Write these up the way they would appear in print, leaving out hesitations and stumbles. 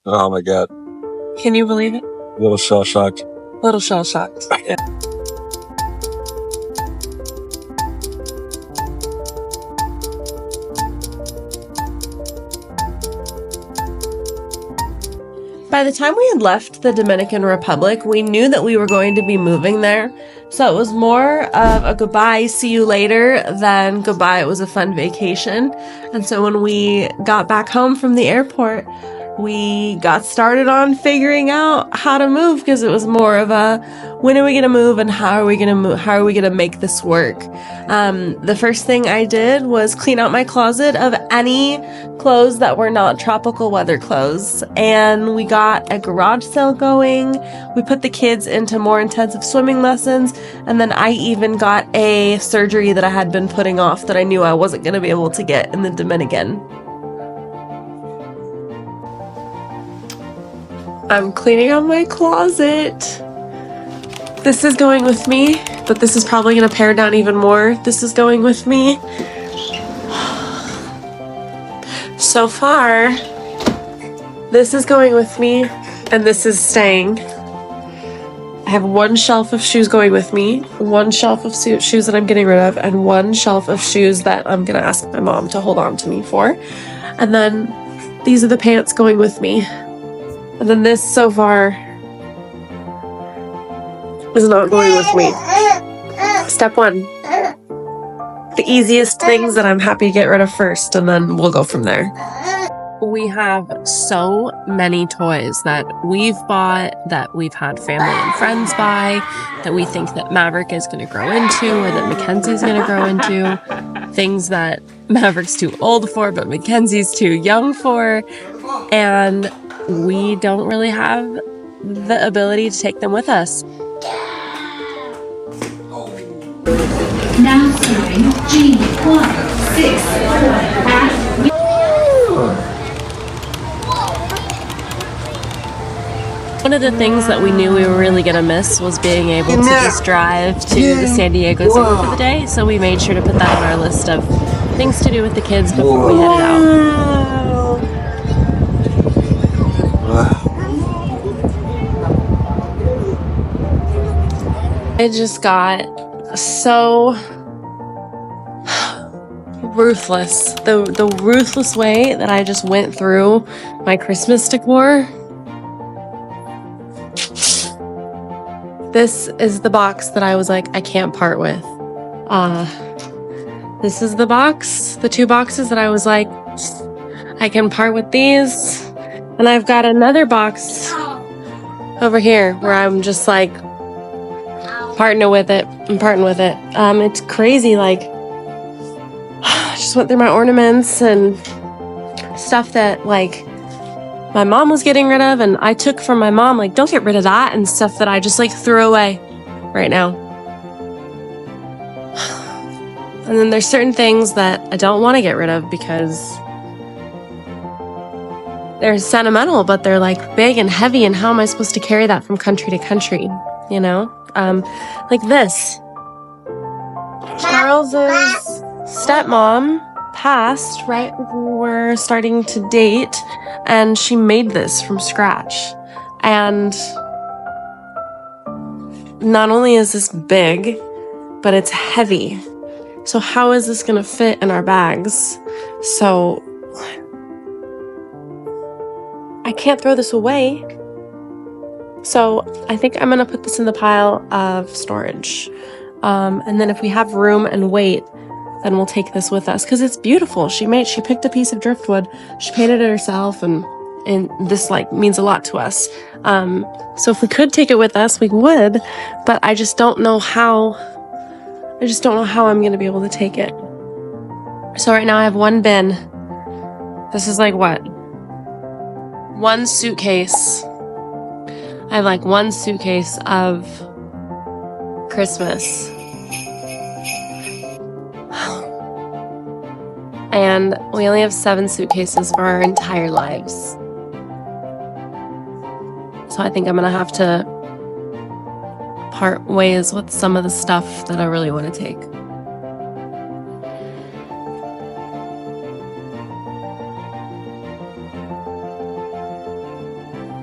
Oh my god. Can you believe it? A little shell-shocked. A little shell-shocked. Yeah. By the time we had left the Dominican Republic, we knew that we were going to be moving there. So it was more of a goodbye, see you later, than goodbye, it was a fun vacation. And so when we got back home from the airport, we got started on figuring out how to move, because it was more of a, when are we going to move and how are we going to move? How are we going to make this work? The first thing I did was clean out my closet of any clothes that were not tropical weather clothes. And we got a garage sale going. We put the kids into more intensive swimming lessons. And then I even got a surgery that I had been putting off that I knew I wasn't going to be able to get in the Dominican. I'm cleaning out my closet. This is going with me, but this is probably going to pare down even more. This is going with me. So far, this is going with me, and this is staying. I have one shelf of shoes going with me, one shelf of shoes that I'm getting rid of, and one shelf of shoes that I'm going to ask my mom to hold on to me for. And then these are the pants going with me. And then this, so far, is not going with me. Step one. The easiest things that I'm happy to get rid of first, and then we'll go from there. We have so many toys that we've bought, that we've had family and friends buy, that we think that Maverick is going to grow into, or that Mackenzie's going to grow into. Things that Maverick's too old for, but Mackenzie's too young for. And we don't really have the ability to take them with us. Now starting G164 One of the things that we knew we were really going to miss was being able to just drive to the San Diego Zoo for the day. So we made sure to put that on our list of things to do with the kids before we headed out. I just got so ruthless. The ruthless way that I just went through my Christmas decor. This is the box that I was like, I can't part with. This is the box, the two boxes that I was like, I can part with these. And I've got another box over here where I'm just like, parting with it. It's crazy. Like, I just went through my ornaments and stuff that like my mom was getting rid of, and I took from my mom, like, don't get rid of that, and stuff that I just like threw away right now. And then there's certain things that I don't want to get rid of because they're sentimental, but they're like big and heavy, and how am I supposed to carry that from country to country, you know? Like this. Charles's stepmom passed right when we're starting to date, and she made this from scratch. And not only is this big, but it's heavy. So how is this gonna fit in our bags? So I can't throw this away. So I think I'm gonna put this in the pile of storage. And then if we have room and weight, then we'll take this with us, because it's beautiful. She picked a piece of driftwood, she painted it herself, and this like means a lot to us. So if we could take it with us, we would, but I just don't know how I'm gonna be able to take it. So right now I have one bin. This is like what? One suitcase. I have like one suitcase of Christmas. And we only have 7 suitcases for our entire lives. So I think I'm gonna have to part ways with some of the stuff that I really want to take.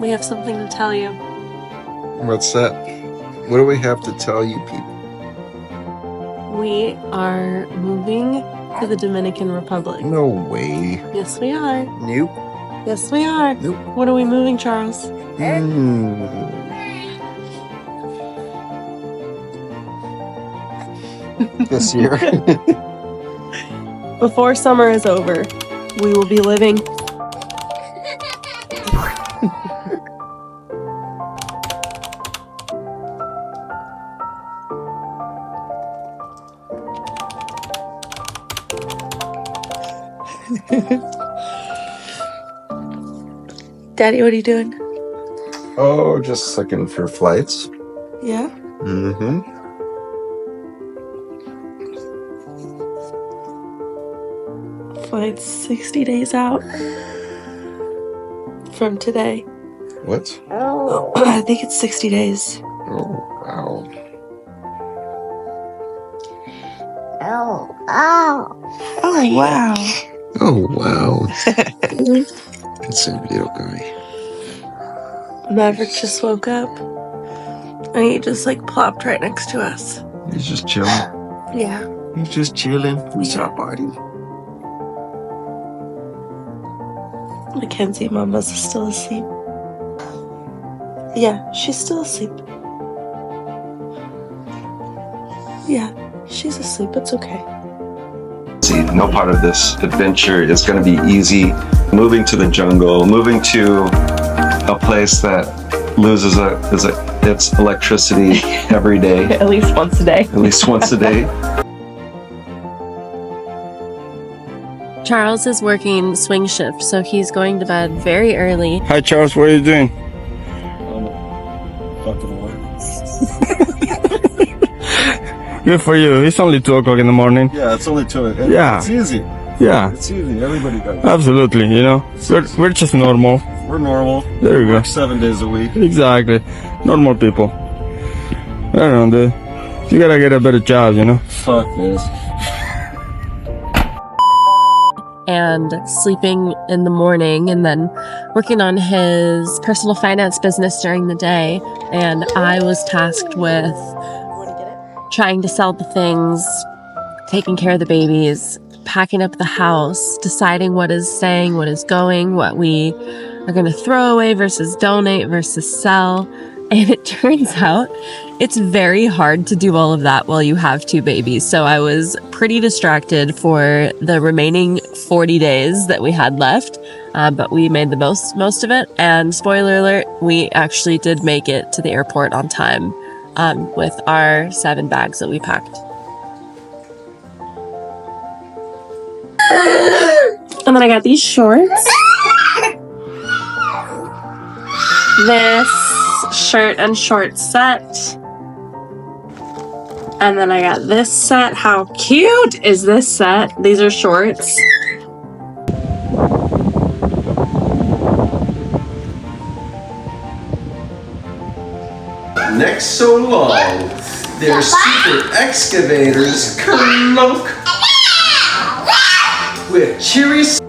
We have something to tell you. What's that? What do we have to tell you people? We are moving to the Dominican Republic. No way. Yes, we are. Nope. Yes, we are. Nope. When are we moving, Charles? This year. Before summer is over, we will be living. Daddy, what are you doing? Oh, just looking for flights. Yeah? Mm-hmm. Flight's 60 days out from today. What? Oh, I think it's 60 days. Oh, wow. Oh, wow. Oh, wow. It's a little guy. Maverick just woke up and he just like plopped right next to us. He's just chilling. Yeah. He's just chilling. He's our party. Mackenzie, Mama's still asleep. Yeah, she's still asleep. Yeah, she's asleep. It's okay. See, no part of this adventure is going to be easy. Moving to the jungle, moving to a place that loses its electricity every day. At least once a day. At least once a day. Charles is working swing shift, so he's going to bed very early. Hi Charles, what are you doing? Good for you. It's only 2 o'clock in the morning. Yeah, it's only 2. Yeah. It's easy. Yeah, It's easy. Everybody does it. absolutely. You know, we're just normal. We're normal. There you go. Work 7 days a week. Exactly. Normal people. I don't know, dude. You gotta get a better job, you know? Fuck this. And sleeping in the morning and then working on his personal finance business during the day. And I was tasked with trying to sell the things, taking care of the babies, packing up the house, deciding what is staying, what is going, what we are going to throw away versus donate versus sell. And it turns out it's very hard to do all of that while you have 2 babies. So I was pretty distracted for the remaining 40 days that we had left. But we made the most of it. And spoiler alert, we actually did make it to the airport on time with our 7 bags that we packed. And then I got these shorts. This shirt and shorts set. And then I got this set. How cute is this set? These are shorts. Next so long, their super excavators clunk with cherished.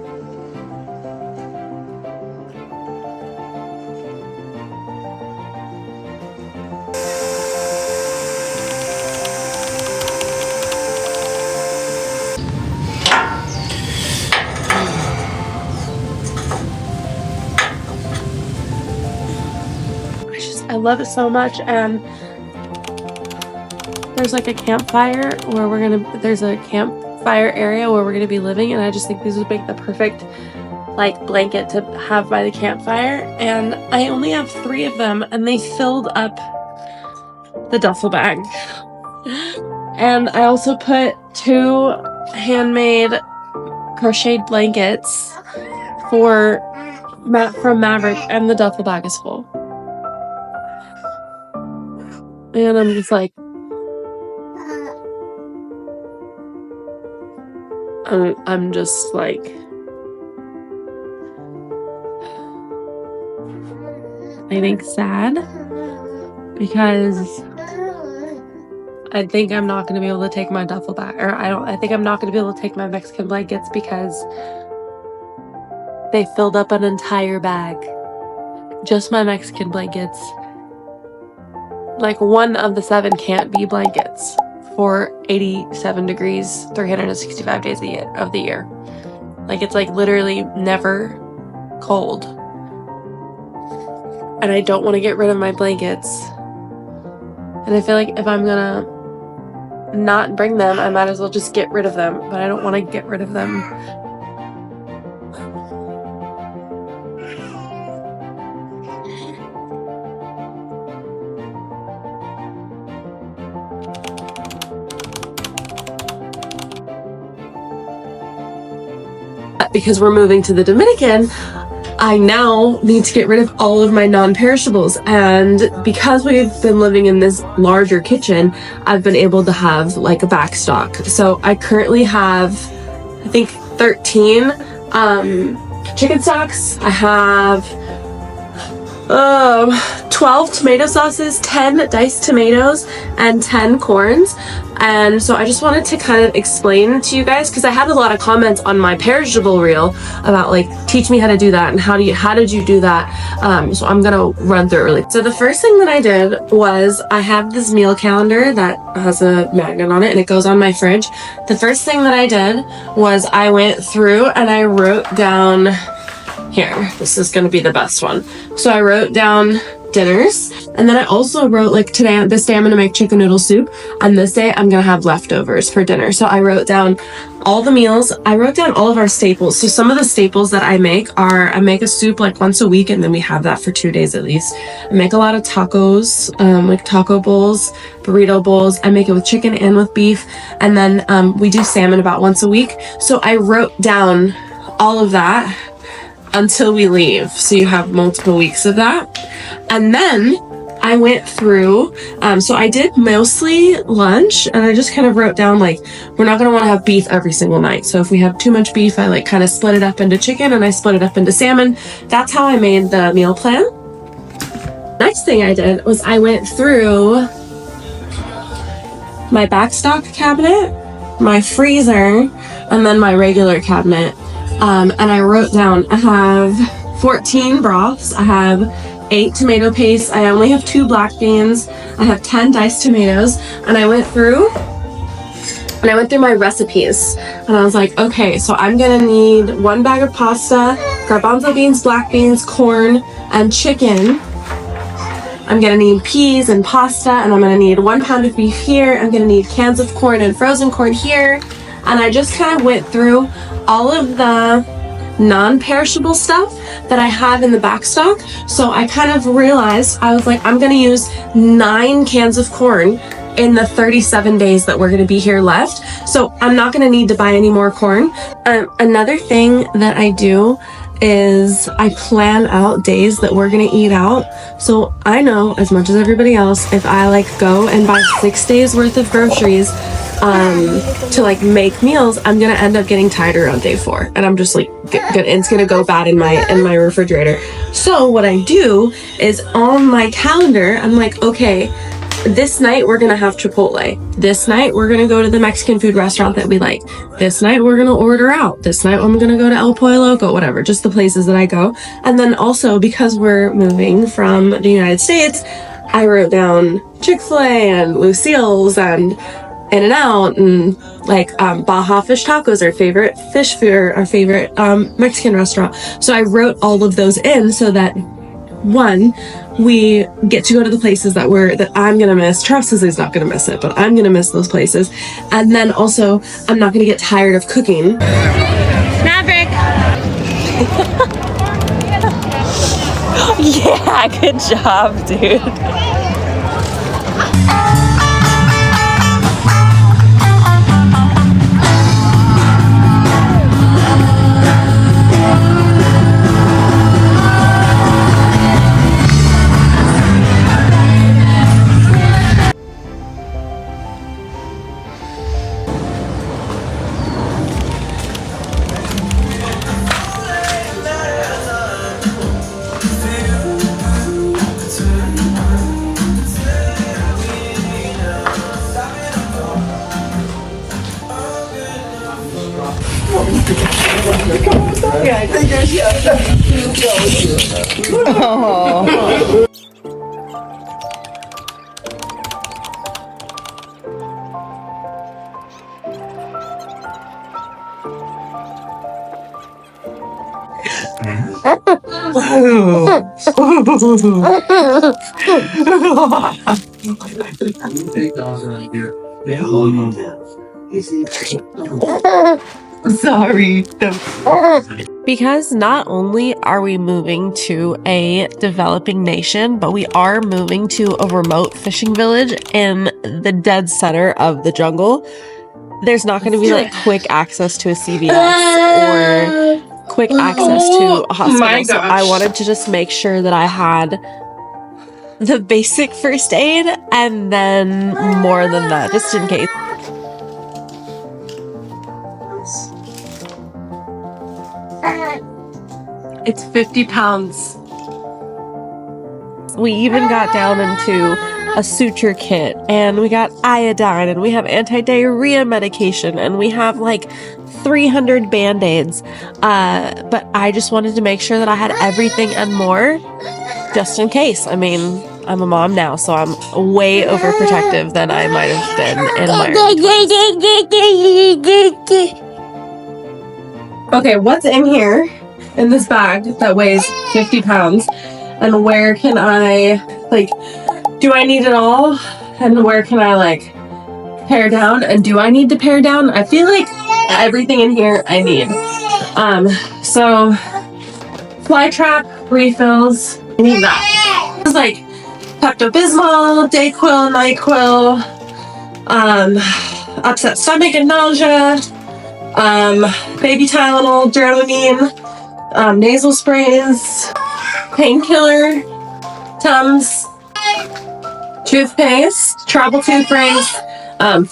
I love it so much. And there's like a campfire where there's a campfire area where we're gonna be living, and I just think these would make the perfect like blanket to have by the campfire. And I only have 3 of them, and they filled up the duffel bag. And I also put 2 handmade crocheted blankets from Maverick, and the duffel bag is full. And I'm just like, I'm just like, I think sad, because I think I'm not going to be able to take my duffel bag, or I think I'm not going to be able to take my Mexican blankets because they filled up an entire bag. just my Mexican blankets. Like, one of the 7 can't be blankets for 87 degrees, 365 days of the year. Like, it's like literally never cold. And I don't want to get rid of my blankets. And I feel like if I'm gonna not bring them, I might as well just get rid of them. But I don't want to get rid of them. Because we're moving to the Dominican, I now need to get rid of all of my non-perishables. And because we've been living in this larger kitchen, I've been able to have like a back stock. So I currently have, I think, 13 chicken stocks. I have 12 tomato sauces, 10 diced tomatoes, and 10 corns. And so I just wanted to kind of explain to you guys, because I had a lot of comments on my perishable reel about like, teach me how to do that and how did you do that. So I'm gonna run through it really. So the first thing that I did was I have this meal calendar that has a magnet on it and it goes on my fridge. The first thing that I did was I went through and I wrote down, here, this is gonna be the best one. So I wrote down dinners, and then I also wrote, like, this day I'm gonna make chicken noodle soup, and this day I'm gonna have leftovers for dinner. So I wrote down all the meals. I wrote down all of our staples. So some of the staples that I make are, I make a soup like once a week, and then we have that for 2 days at least. I make a lot of tacos, like taco bowls, burrito bowls. I make it with chicken and with beef, and then we do salmon about once a week. So I wrote down all of that until we leave. So you have multiple weeks of that. And then I went through, so I did mostly lunch, and I just kind of wrote down, like, we're not going to want to have beef every single night. So if we have too much beef, I like kind of split it up into chicken and I split it up into salmon. That's how I made the meal plan. Next thing I did was I went through my backstock cabinet, my freezer, and then my regular cabinet. And I wrote down, I have 14 broths, I have 8 tomato pastes, I only have 2 black beans, I have 10 diced tomatoes, and I went through my recipes, and I was like, okay, so I'm gonna need 1 bag of pasta, garbanzo beans, black beans, corn, and chicken. I'm gonna need peas and pasta, and I'm gonna need 1 pound of beef here, I'm gonna need cans of corn and frozen corn here. And I just kind of went through all of the non-perishable stuff that I have in the back stock. So I kind of realized, I was like, I'm gonna use 9 cans of corn in the 37 days that we're gonna be here left. So I'm not gonna need to buy any more corn. Another thing that I do is I plan out days that we're gonna eat out. So I know, as much as everybody else, if I like go and buy 6 days worth of groceries to like make meals, I'm gonna end up getting tired around day 4, and I'm just like, it's gonna go bad in my refrigerator. So what I do is on my calendar, I'm like, okay, this night we're gonna have Chipotle. This night we're gonna go to the Mexican food restaurant that we like. This night we're gonna order out. This night I'm gonna go to El Pollo Loco, whatever, just the places that I go. And then also, because we're moving from the United States, I wrote down Chick-fil-A and Lucille's and In-N-Out and like Baja Fish Tacos, our favorite fish food, our favorite Mexican restaurant. So I wrote all of those in so that, one, we get to go to the places that I'm gonna miss. Charles says he's not gonna miss it, but I'm gonna miss those places. And then also, I'm not gonna get tired of cooking. Maverick! Yeah, good job, dude. Sorry. Because not only are we moving to a developing nation, but we are moving to a remote fishing village in the dead center of the jungle. There's not going to be like quick access to a CVS or quick access to a hospital. My So gosh. I wanted to just make sure that I had the basic first aid and then more than that, just in case. It's 50 pounds. We even got down into a suture kit, and we got iodine, and we have anti-diarrhea medication, and we have like 300 band-aids. But I just wanted to make sure that I had everything and more, just in case. I mean, I'm a mom now, so I'm way overprotective than I might have been in my early 20s. Okay, what's in here in this bag that weighs 50 pounds? And where can I, like, do I need it all? And where can I, like, pare down? And do I need to pare down? I feel like everything in here I need. So, fly trap, refills, I need that. It's like Pepto-Bismol, Dayquil, NyQuil, upset stomach and nausea, baby Tylenol, Dramamine, nasal sprays, painkiller, Tums, toothpaste, travel toothpaste,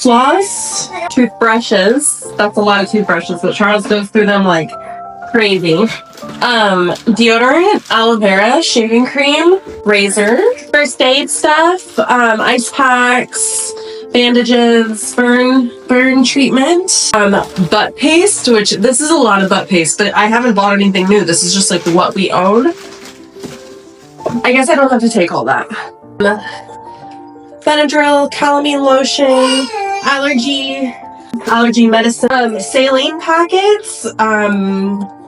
floss, toothbrushes. That's a lot of toothbrushes, but Charles goes through them like crazy. Deodorant, aloe vera, shaving cream, razor, first aid stuff, ice packs, bandages, burn treatment, butt paste, which this is a lot of butt paste, but I haven't bought anything new. This is just like what we own. I guess I don't have to take all that. Benadryl, calamine lotion, allergy medicine, saline packets,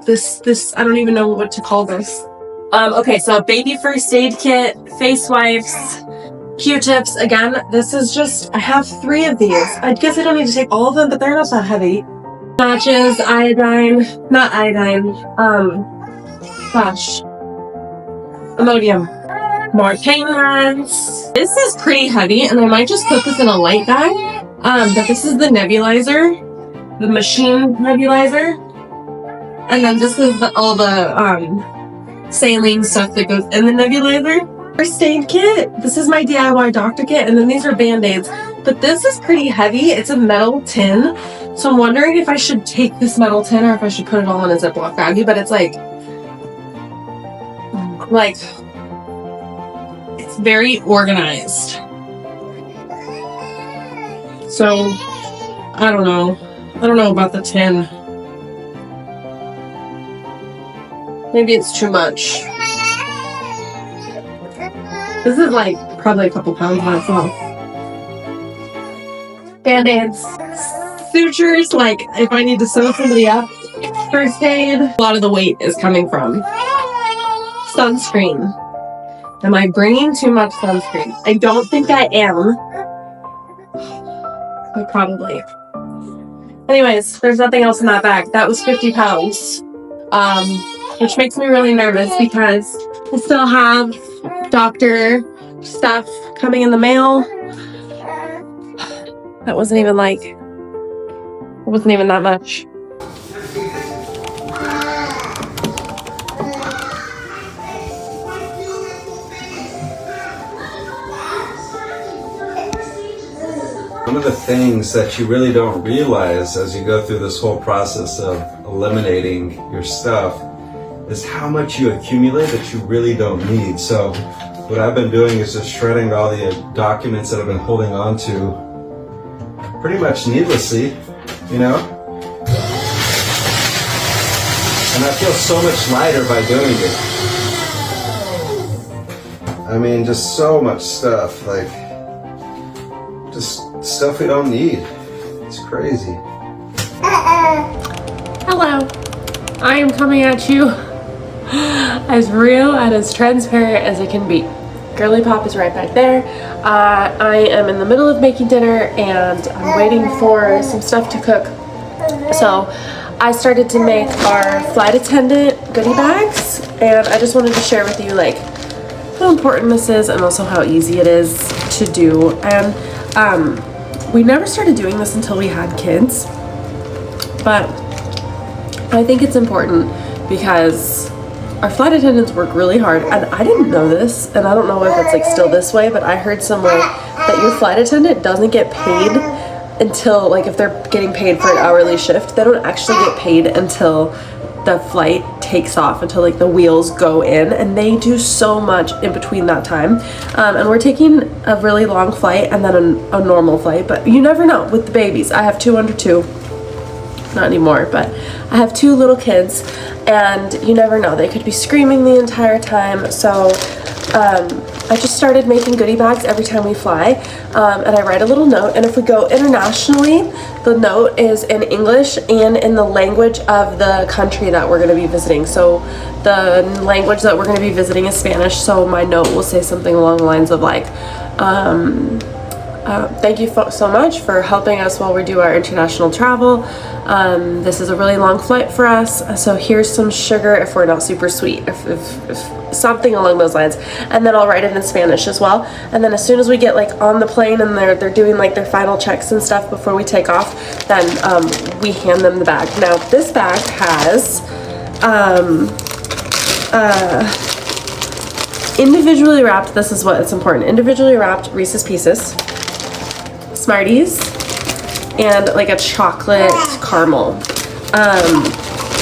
this, I don't even know what to call this. Okay, so baby first aid kit, face wipes, Q-tips. Again, this is just, I have 3 of these. I guess I don't need to take all of them, but they're not that heavy. Matches, Imodium. More pain meds. This is pretty heavy, and I might just put this in a light bag. But this is the nebulizer, the machine nebulizer. And then this is all the saline stuff that goes in the nebulizer. First aid kit. This is my DIY doctor kit, and then these are band-aids. But this is pretty heavy. It's a metal tin. So I'm wondering if I should take this metal tin or if I should put it all in a Ziploc baggie, but it's like it's very organized. So I don't know about the tin. Maybe it's too much. This is like probably a couple pounds by itself. Band-aids, sutures, like if I need to sew somebody up. First aid. A lot of the weight is coming from sunscreen. Am I bringing too much sunscreen? I don't think I am. But probably. Anyways, there's nothing else in that bag. That was 50 pounds. Which makes me really nervous because I still have doctor stuff coming in the mail. That wasn't even that much. One of the things that you really don't realize as you go through this whole process of eliminating your stuff is how much you accumulate that you really don't need. So what I've been doing is just shredding all the documents that I've been holding on to pretty much needlessly, you know? And I feel so much lighter by doing it. I mean, just so much stuff, like, just stuff we don't need. It's crazy. Hello. I am coming at you as real and as transparent as it can be. Girly Pop is right back there. I am in the middle of making dinner and I'm waiting for some stuff to cook. So I started to make our flight attendant goodie bags, and I just wanted to share with you like how important this is and also how easy it is to do. And we never started doing this until we had kids, but I think it's important because our flight attendants work really hard, and I didn't know this, and I don't know if it's like still this way, but I heard somewhere that your flight attendant doesn't get paid until, like, if they're getting paid for an hourly shift, they don't actually get paid until the flight takes off, until like the wheels go in, and they do so much in between that time. And we're taking a really long flight and then a normal flight, but you never know with the babies. I have 2 under 2. Not anymore, but I have 2 little kids, and you never know, they could be screaming the entire time. So I just started making goodie bags every time we fly, and I write a little note, and if we go internationally, the note is in English and in the language of the country that we're going to be visiting. So the language that we're going to be visiting is Spanish, so my note will say something along the lines of like, thank you so much for helping us while we do our international travel. This is a really long flight for us, so here's some sugar if we're not super sweet, if something along those lines. And then I'll write it in Spanish as well. And then as soon as we get like on the plane and they're doing like their final checks and stuff before we take off, then we hand them the bag. Now this bag has individually wrapped, this is what it's important, individually wrapped Reese's Pieces, Smarties, and like a chocolate caramel.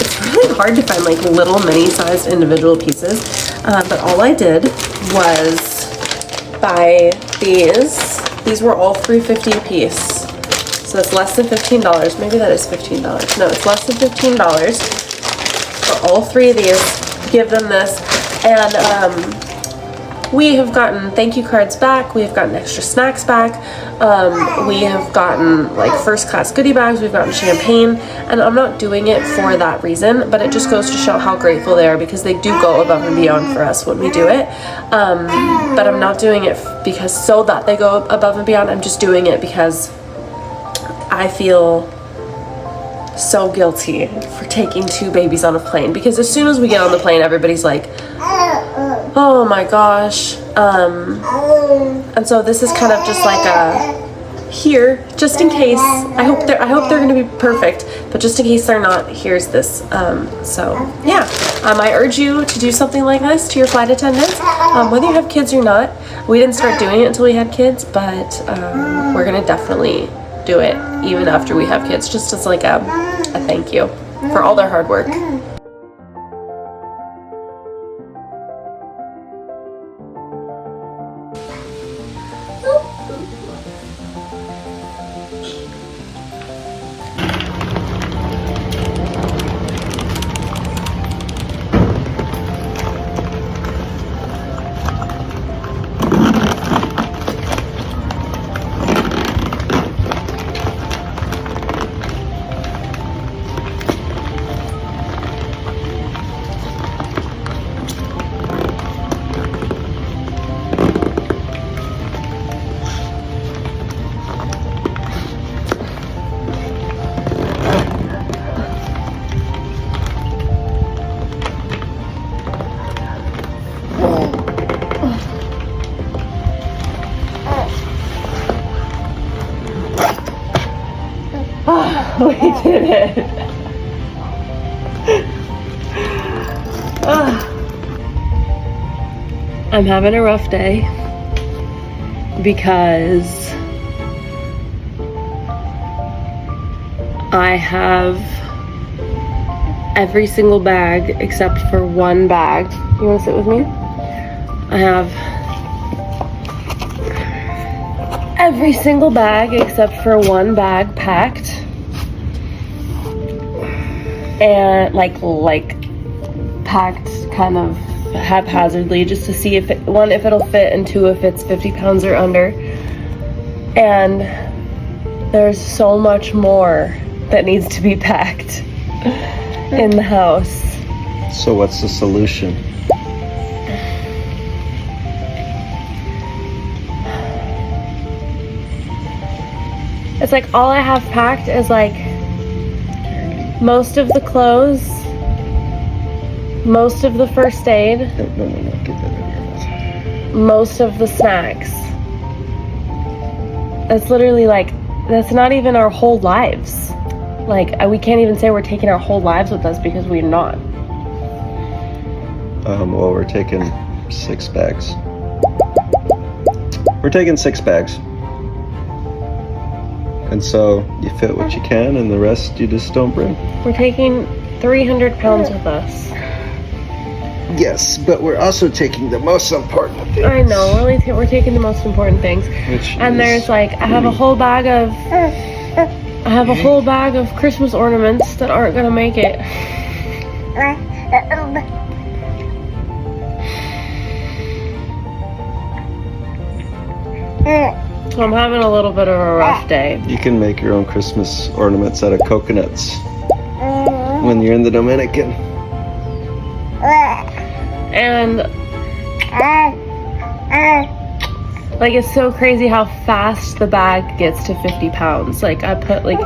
It's really hard to find like little mini-sized individual pieces, but all I did was buy these. These were all $3.50 a piece, so it's less than $15. Maybe that is $15. No, it's less than $15 for all 3 of these. Give them this, and we have gotten thank you cards back. We have gotten extra snacks back. We have gotten like first class goodie bags. We've gotten champagne, and I'm not doing it for that reason, but it just goes to show how grateful they are because they do go above and beyond for us when we do it. But I'm not doing it because so that they go above and beyond. I'm just doing it because I feel so guilty for taking 2 babies on a plane, because as soon as we get on the plane, everybody's like, oh my gosh. And so this is kind of just like a here, just in case. I hope they're going to be perfect, but just in case they're not, here's this. So yeah, I urge you to do something like this to your flight attendants, whether you have kids or not. We didn't start doing it until we had kids, but we're gonna definitely do it even after we have kids, just as like a thank you for all their hard work. We did it. I'm having a rough day because I have every single bag except for one bag. You want to sit with me? I have every single bag except for one bag packed. And like packed kind of haphazardly just to see if it'll fit, and two, if it's 50 pounds or under. And there's so much more that needs to be packed in the house. So what's the solution? It's like all I have packed is like most of the clothes, most of the first aid, No, get that out of your mouth. most of the snacks. That's literally like, that's not even our whole lives. Like, we can't even say we're taking our whole lives with us, because we're not. Well, we're taking 6 bags. We're taking 6 bags. And so you fit what you can, and the rest you just don't bring. We're taking 300 pounds with us. Yes, but we're also taking the most important things. I know, we're taking the most important things. And there's like, I have a whole bag of Christmas ornaments that aren't gonna make it. So I'm having a little bit of a rough day. You can make your own Christmas ornaments out of coconuts when you're in the Dominican. And like, it's so crazy how fast the bag gets to 50 pounds. Like, I put like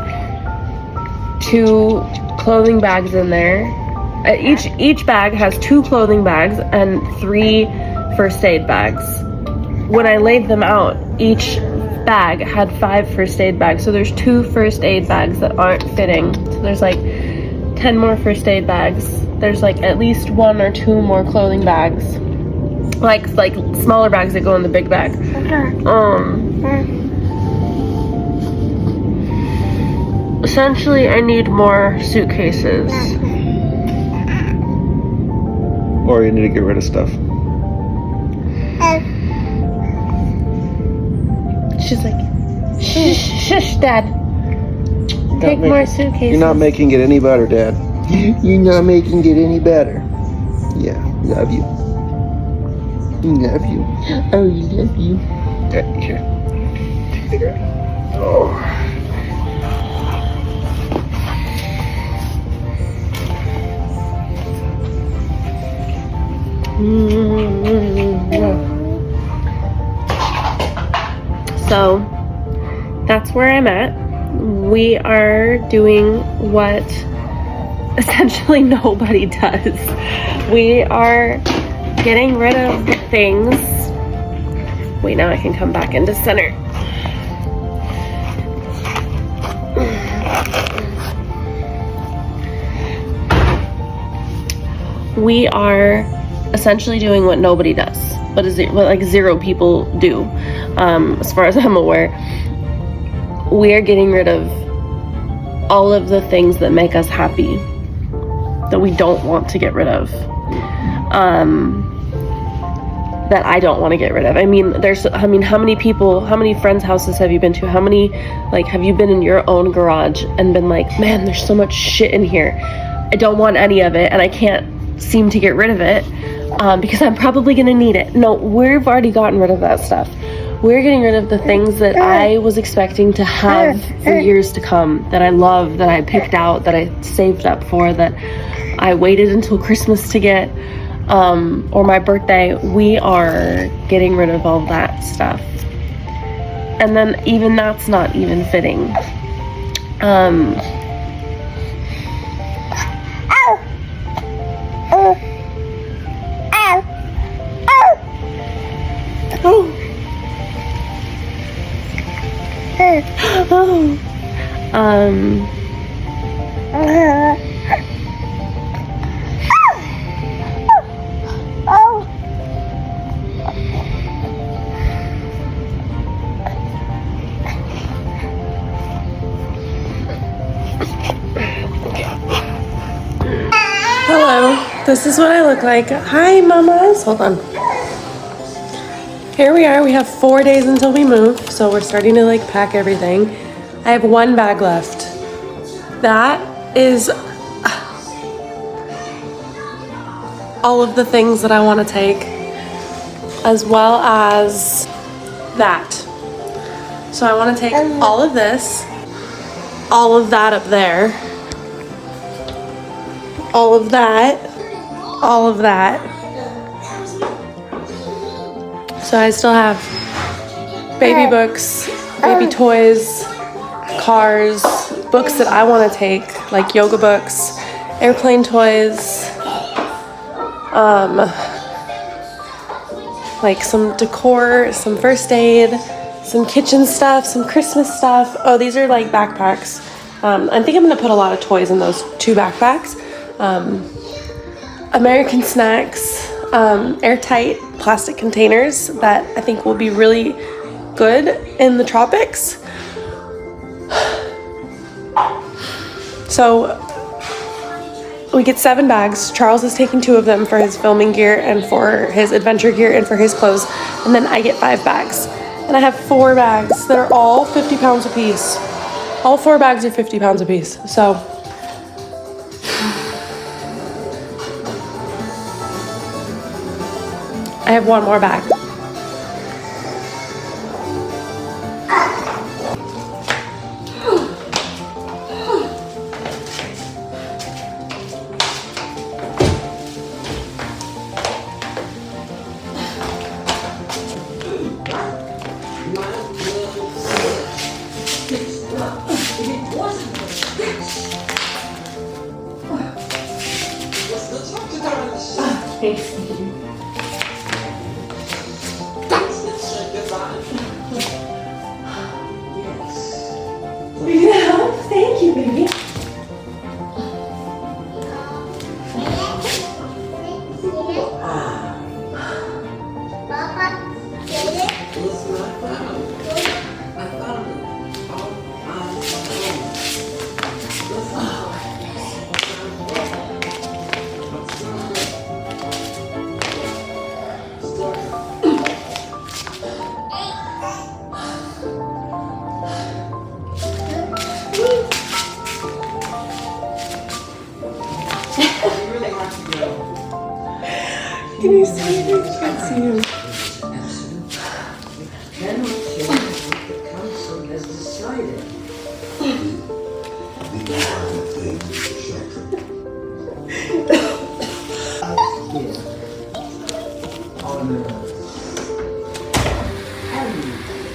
2 clothing bags in there. Each bag has 2 clothing bags and 3 first aid bags. When I laid them out, each bag had 5 first aid bags. So there's 2 first aid bags that aren't fitting. So there's like 10 more first aid bags. There's like at least 1 or 2 more clothing bags. Like smaller bags that go in the big bag. Essentially, I need more suitcases. Or you need to get rid of stuff. She's like, shush, Dad. Take more suitcases. You're not making it any better, Dad. You're not making it any better. Yeah, love you. Love you. Oh, love you. Here. Take the ground. Oh. So that's where I'm at. We are doing what essentially nobody does. We are getting rid of the things. Wait, now I can come back into center. We are essentially doing what nobody does, what like 0 people do, as far as I'm aware. We are getting rid of all of the things that make us happy, that we don't want to get rid of, that I don't want to get rid of. I mean, how many friends' houses have you been to? How many, like, have you been in your own garage and been like, man, there's so much shit in here. I don't want any of it, and I can't seem to get rid of it, because I'm probably gonna need it. No, we've already gotten rid of that stuff. We're getting rid of the things that I was expecting to have for years to come, that I love, that I picked out, that I saved up for, that I waited until Christmas to get, or my birthday. We are getting rid of all that stuff. And then even that's not even fitting. Hello, this is what I look like. Hi, mamas. Hold on. Here we are. We have 4 days until we move, so we're starting to like pack everything. I have 1 bag left. all of the things that I want to take, as well as that. So I want to take all of this, all of that up there, all of that, all of that. So I still have baby books, baby toys, cars, books that I want to take, like yoga books, airplane toys, like some decor, some first aid, some kitchen stuff, some Christmas stuff. Oh, these are like backpacks. I think I'm gonna put a lot of toys in those 2 backpacks. American snacks, airtight plastic containers that I think will be really good in the tropics. So we get 7 bags. Charles is taking 2 of them for his filming gear and for his adventure gear and for his clothes. And then I get 5 bags. And I have 4 bags that are all 50 pounds apiece. All 4 bags are 50 pounds apiece. So I have 1 more bag. Thank you, baby. Can you see me? I can't see you.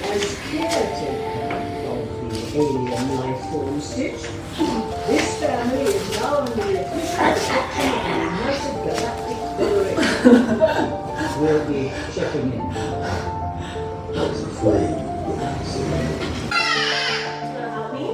As caretaker of the alien life form Stitch, this family is now under the official protection of the Massive Galactic Federation. We'll be checking in. Help me?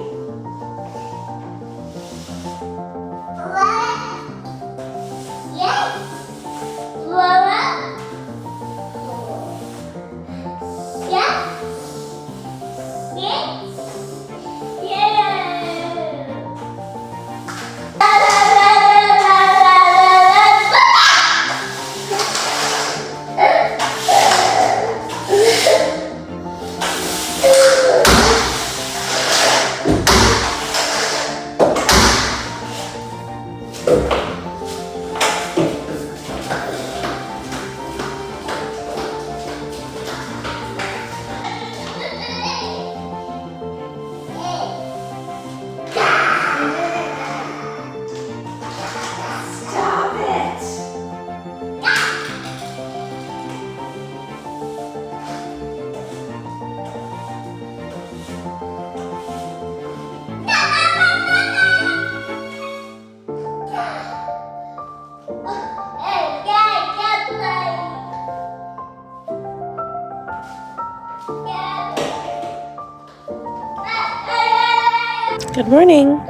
Good morning.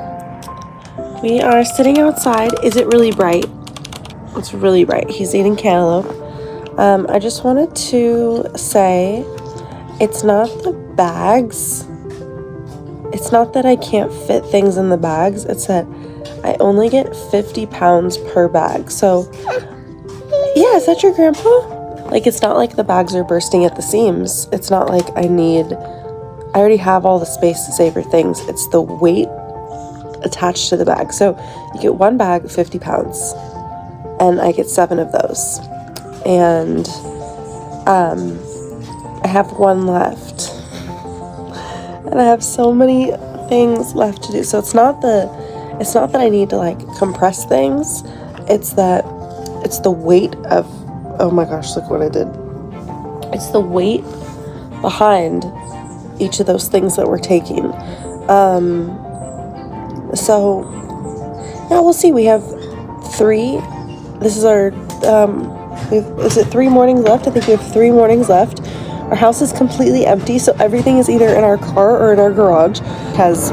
We are sitting outside. Is it really bright? It's really bright. He's eating cantaloupe. I just wanted to say it's not the bags. It's not that I can't fit things in the bags. It's that I only get 50 pounds per bag. So, yeah, is that your grandpa? Like, it's not like the bags are bursting at the seams. It's not like I already have all the space to save for things. It's the weight attached to the bag. So you get 1 bag, 50 pounds. and I get 7 of those. And I have 1 left. And I have so many things left to do. So it's not that I need to like compress things. It's the weight of, oh my gosh, look what I did. It's the weight behind each of those things that we're taking. So yeah, we'll see. We have 3. This is our, is it 3 mornings left? I think we have 3 mornings left. Our house is completely empty, so everything is either in our car or in our garage, because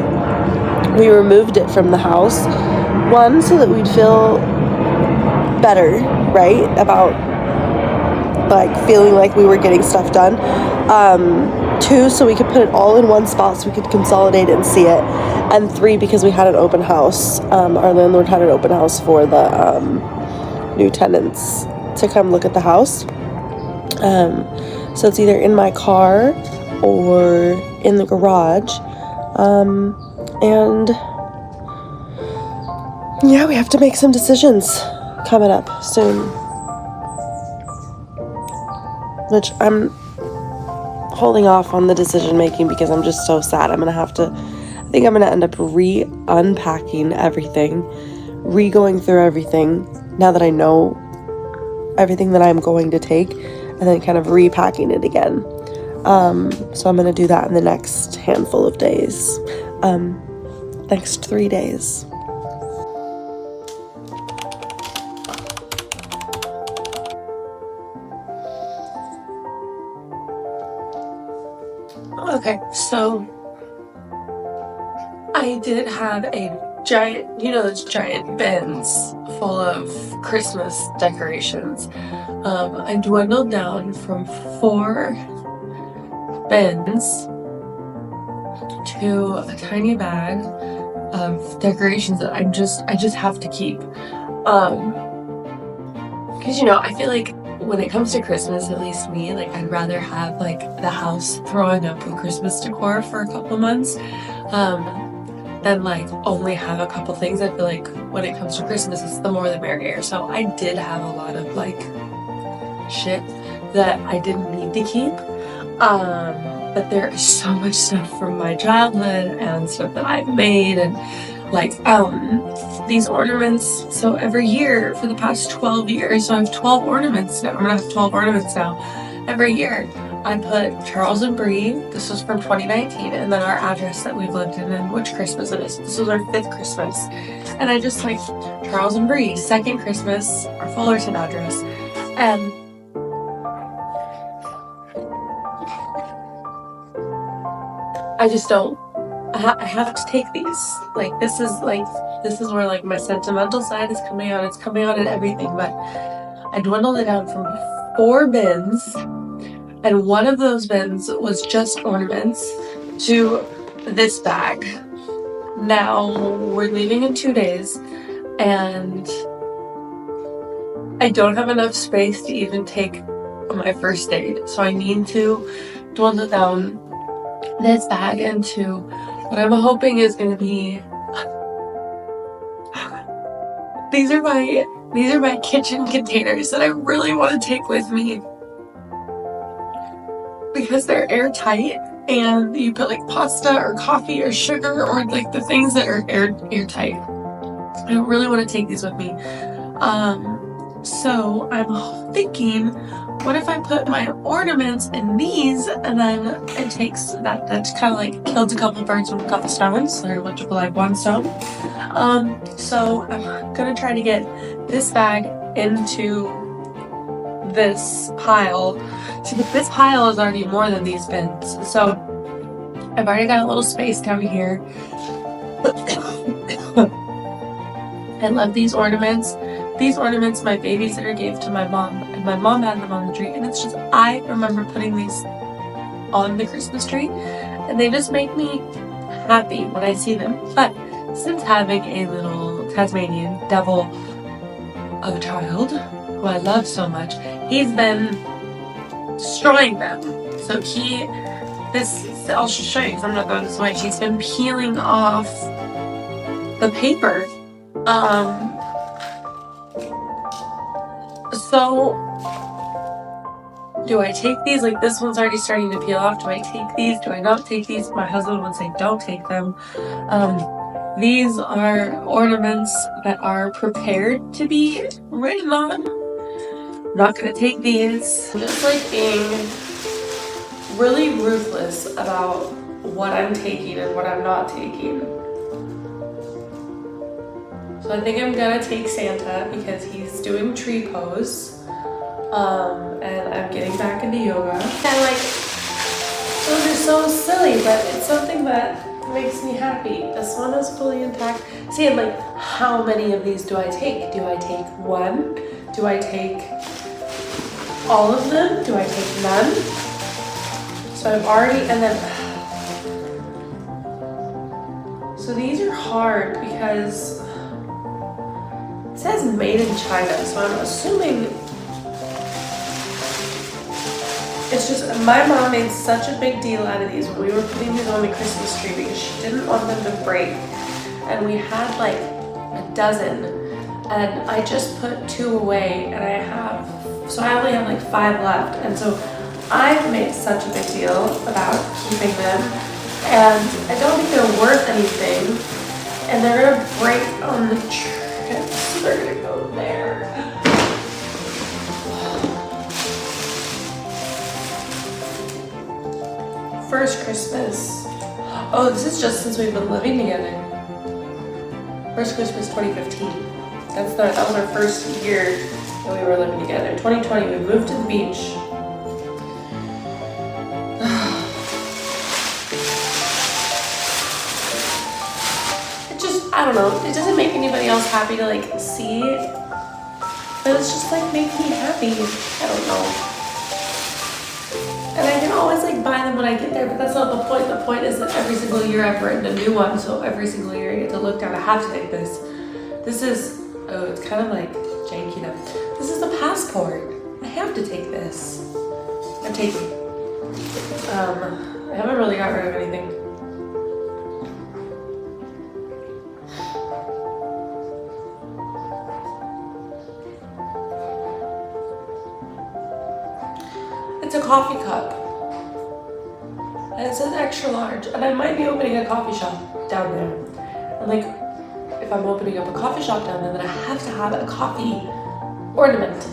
we removed it from the house. 1, so that we'd feel better, right? About like feeling like we were getting stuff done. 2, so we could put it all in one spot so we could consolidate it and see it. And 3, because we had an open house. Our landlord had an open house for the new tenants to come look at the house. So it's either in my car or in the garage. And yeah, we have to make some decisions coming up soon, which I'm holding off on the decision making because I'm just so sad. I think I'm gonna end up unpacking everything, going through everything now that I know everything that I'm going to take, and then kind of repacking it again. So I'm gonna do that in the next handful of days, next 3 days. Okay, so I did have a giant, those giant bins full of Christmas decorations. I dwindled down from 4 bins to a tiny bag of decorations that I just have to keep. Because I feel like when it comes to Christmas, at least me, like I'd rather have like the house throwing up with Christmas decor for a couple months than like only have a couple things. I feel like when it comes to Christmas, it's the more the merrier. So I did have a lot of like shit that I didn't need to keep. But there is so much stuff from my childhood and stuff that I've made, and like these ornaments. So every year for the past 12 years, so I have 12 ornaments now. I'm gonna have 12 ornaments now. Every year I put Charles and Bree. This was from 2019, and then our address that we've lived in and which Christmas it is. This was our 5th Christmas, and I just like Charles and Bree. 2nd Christmas, our Fullerton address, and I just don't. I have to take these. Like this is where like my sentimental side is coming out. It's coming out in everything, but I dwindled it down from 4 bins, and one of those bins was just ornaments, to this bag. Now we're leaving in 2 days, and I don't have enough space to even take my first date, so I need to dwindle down this bag into what I'm hoping is going to be. These are my kitchen containers that I really want to take with me because they're airtight, and you put like pasta or coffee or sugar or like the things that are airtight. I don't really want to take these with me. So I'm thinking, what if I put my ornaments in these, and then it takes that kind of like kills a couple birds with a couple stones, or multiple like one stone. So I'm gonna try to get this bag into this pile. See, but this pile is already more than these bins, so I've already got a little space down here. I love these ornaments. These ornaments my babysitter gave to my mom, and my mom had them on the tree, and it's just, I remember putting these on the Christmas tree, and they just make me happy when I see them. But since having a little Tasmanian devil of a child, who I love so much, he's been destroying them. So I'll just show you because I'm not going this way. He's been peeling off the paper. So, do I take these? Like, this one's already starting to peel off. Do I take these? Do I not take these? My husband would say, don't take them. These are ornaments that are prepared to be written on. I'm not gonna take these. I'm just like being really ruthless about what I'm taking and what I'm not taking. So I think I'm gonna take Santa because he's doing tree pose. And I'm getting back into yoga. And like, those are so silly, but it's something that makes me happy. This one is fully intact. See, and like, how many of these do I take? Do I take one? Do I take all of them? Do I take none? So I've already, and then, so these are hard because it says made in China, so I'm assuming it's just, my mom made such a big deal out of these when we were putting these on the Christmas tree because she didn't want them to break. And we had like a dozen, and I just put 2 away, and I only have like 5 left. And so I've made such a big deal about keeping them, and I don't think they're worth anything, and they're gonna break on the trip, so they're gonna go there. First Christmas. Oh, this is just since we've been living together. First Christmas 2015. That was our first year that we were living together. 2020, we moved to the beach. It just, I don't know, it doesn't make anybody else happy to like see it, but it's just like make me happy. I don't know. And I can always like buy them when I get there, but that's not the point. The point is that every single year I've written a new one, so every single year I get to look down. I have to take this. This is, oh, it's kind of like janky though. This is the passport. I have to take this. I'm taking. I haven't really got rid of anything. It's a coffee cup. And it says extra large. And I might be opening a coffee shop down there. And like, if I'm opening up a coffee shop down there, then I have to have a coffee ornament.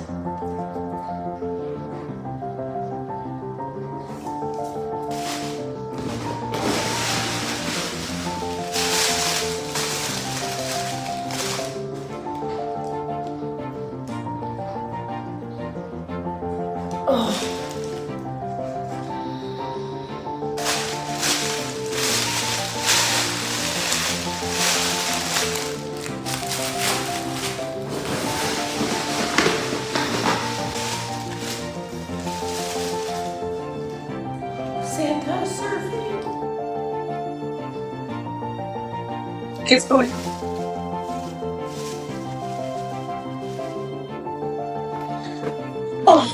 Oh. Santa surfing. It's going. Oh.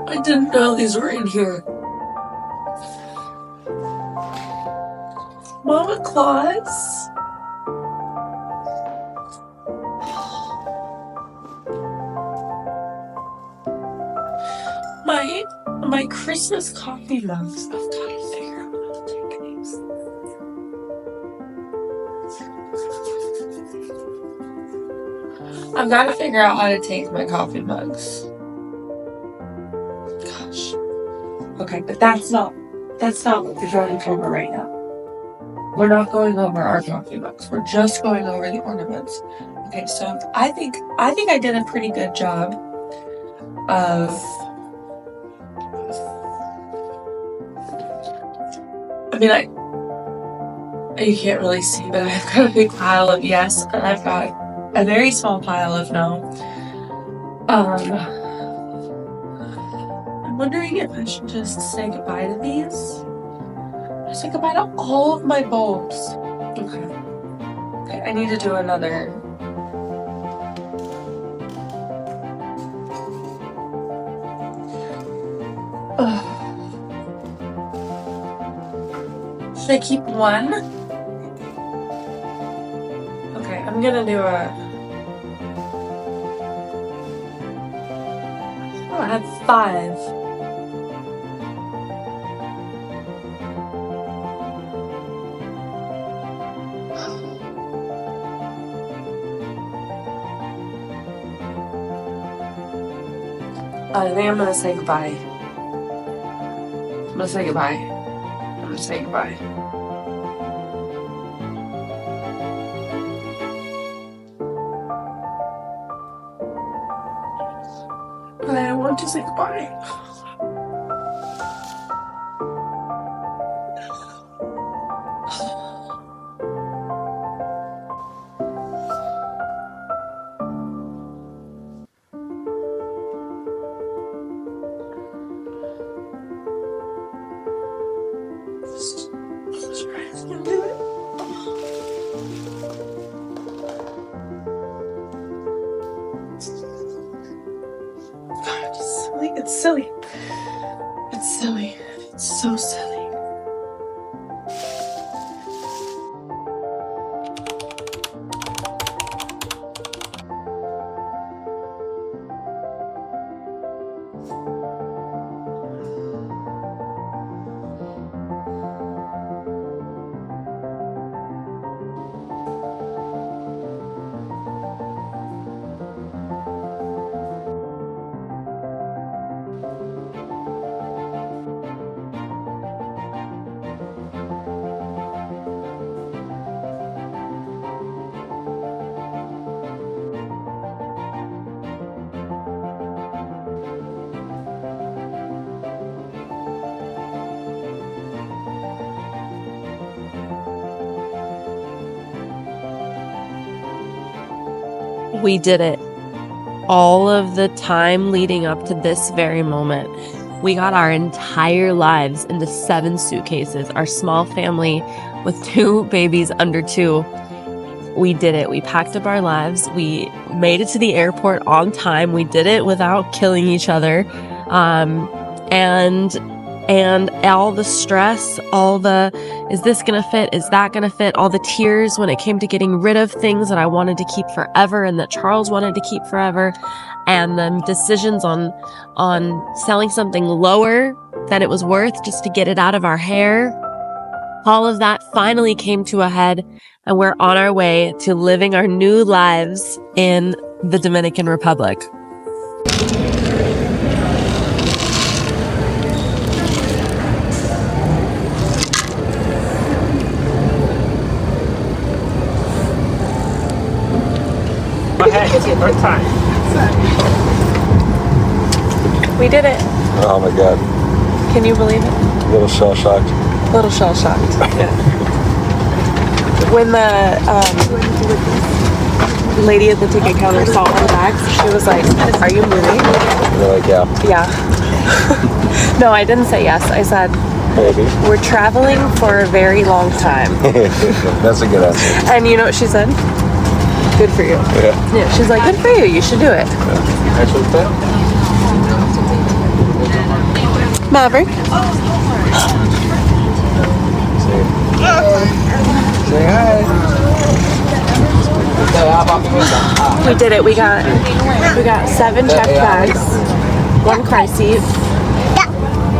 I didn't know these were in here. Mama Claus. My Christmas coffee mugs. I've got to figure out how to take these. I've got to figure out how to take my coffee mugs. Gosh. Okay, but that's not what we're going over right now. We're not going over our coffee mugs. We're just going over the ornaments. Okay, so I think I did a pretty good job of you can't really see, but I've got a big pile of yes, and I've got a very small pile of no. I'm wondering if I should just say goodbye to these. Say goodbye to all of my bulbs. Okay, I need to do another. Should I keep one? Okay, I'm gonna do a... Oh, I have 5. I think I'm gonna say goodbye. I'm gonna say goodbye. I'm gonna say goodbye. But I want to say goodbye. It's silly. It's silly. It's so silly. We did it. All of the time leading up to this very moment, we got our entire lives into 7 suitcases. Our small family with 2 babies under 2. We did it. We packed up our lives. We made it to the airport on time. We did it without killing each other. And all the stress, all the, is this gonna fit? Is that gonna fit? All the tears when it came to getting rid of things that I wanted to keep forever and that Charles wanted to keep forever. And the decisions on selling something lower than it was worth just to get it out of our hair. All of that finally came to a head, and we're on our way to living our new lives in the Dominican Republic. First time. We did it. Oh my God. Can you believe it? A little shell shocked. A little shell shocked. When the lady at the ticket counter saw our bags, she was like, "Are you moving?" You're like, yeah. Yeah. No, I didn't say yes. I said, Maybe. "We're traveling for a very long time." That's a good answer. And you know what she said? Good for you. Yeah. Yeah. She's like, good for you. You should do it. Maverick. Say hi. We did it. We got 7 checked bags, 1 car seat,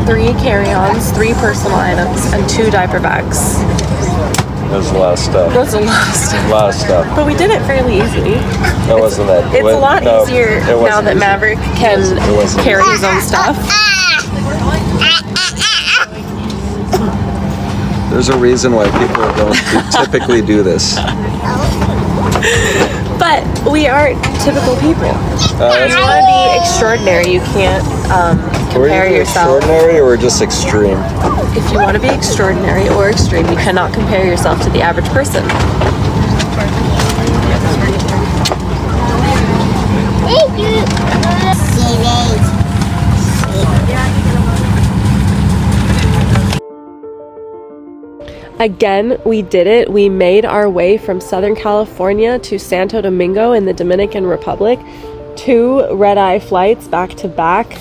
3 carry-ons, 3 personal items, and 2 diaper bags. There's a lot of stuff. That's a lot of stuff. A lot of stuff. But we did it fairly easily. That wasn't that. It's a lot easier it wasn't now that easy. Maverick can wasn't carry his own stuff. There's a reason why people don't typically do this. But we aren't typical people. If you want to be extraordinary, you can't compare yourself. Extraordinary or just extreme? If you want to be extraordinary or extreme, you cannot compare yourself to the average person. Again, we did it. We made our way from Southern California to Santo Domingo in the Dominican Republic. 2 red-eye flights back to back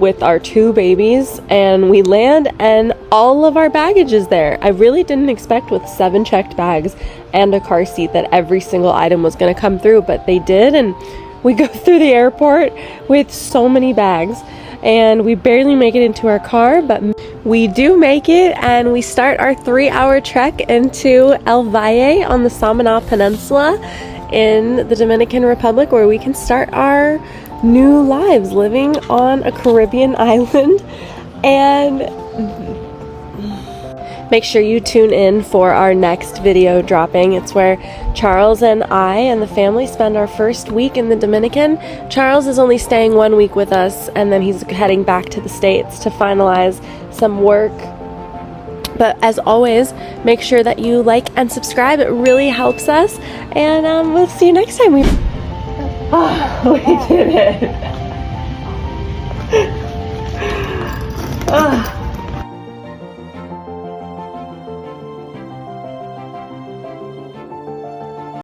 with our 2 babies, and we land and all of our baggage is there. I really didn't expect with 7 checked bags and a car seat that every single item was going to come through, but they did, and we go through the airport with so many bags and we barely make it into our car, but we do make it, and we start our 3-hour trek into El Valle on the Samana Peninsula in the Dominican Republic, where we can start our new lives living on a Caribbean island. And make sure you tune in for our next video dropping. It's where Charles and I and the family spend our first week in the Dominican. Charles is only staying 1 week with us, and then he's heading back to the States to finalize some work. But as always, make sure that you like and subscribe. It really helps us. And we'll see you next time. We did it.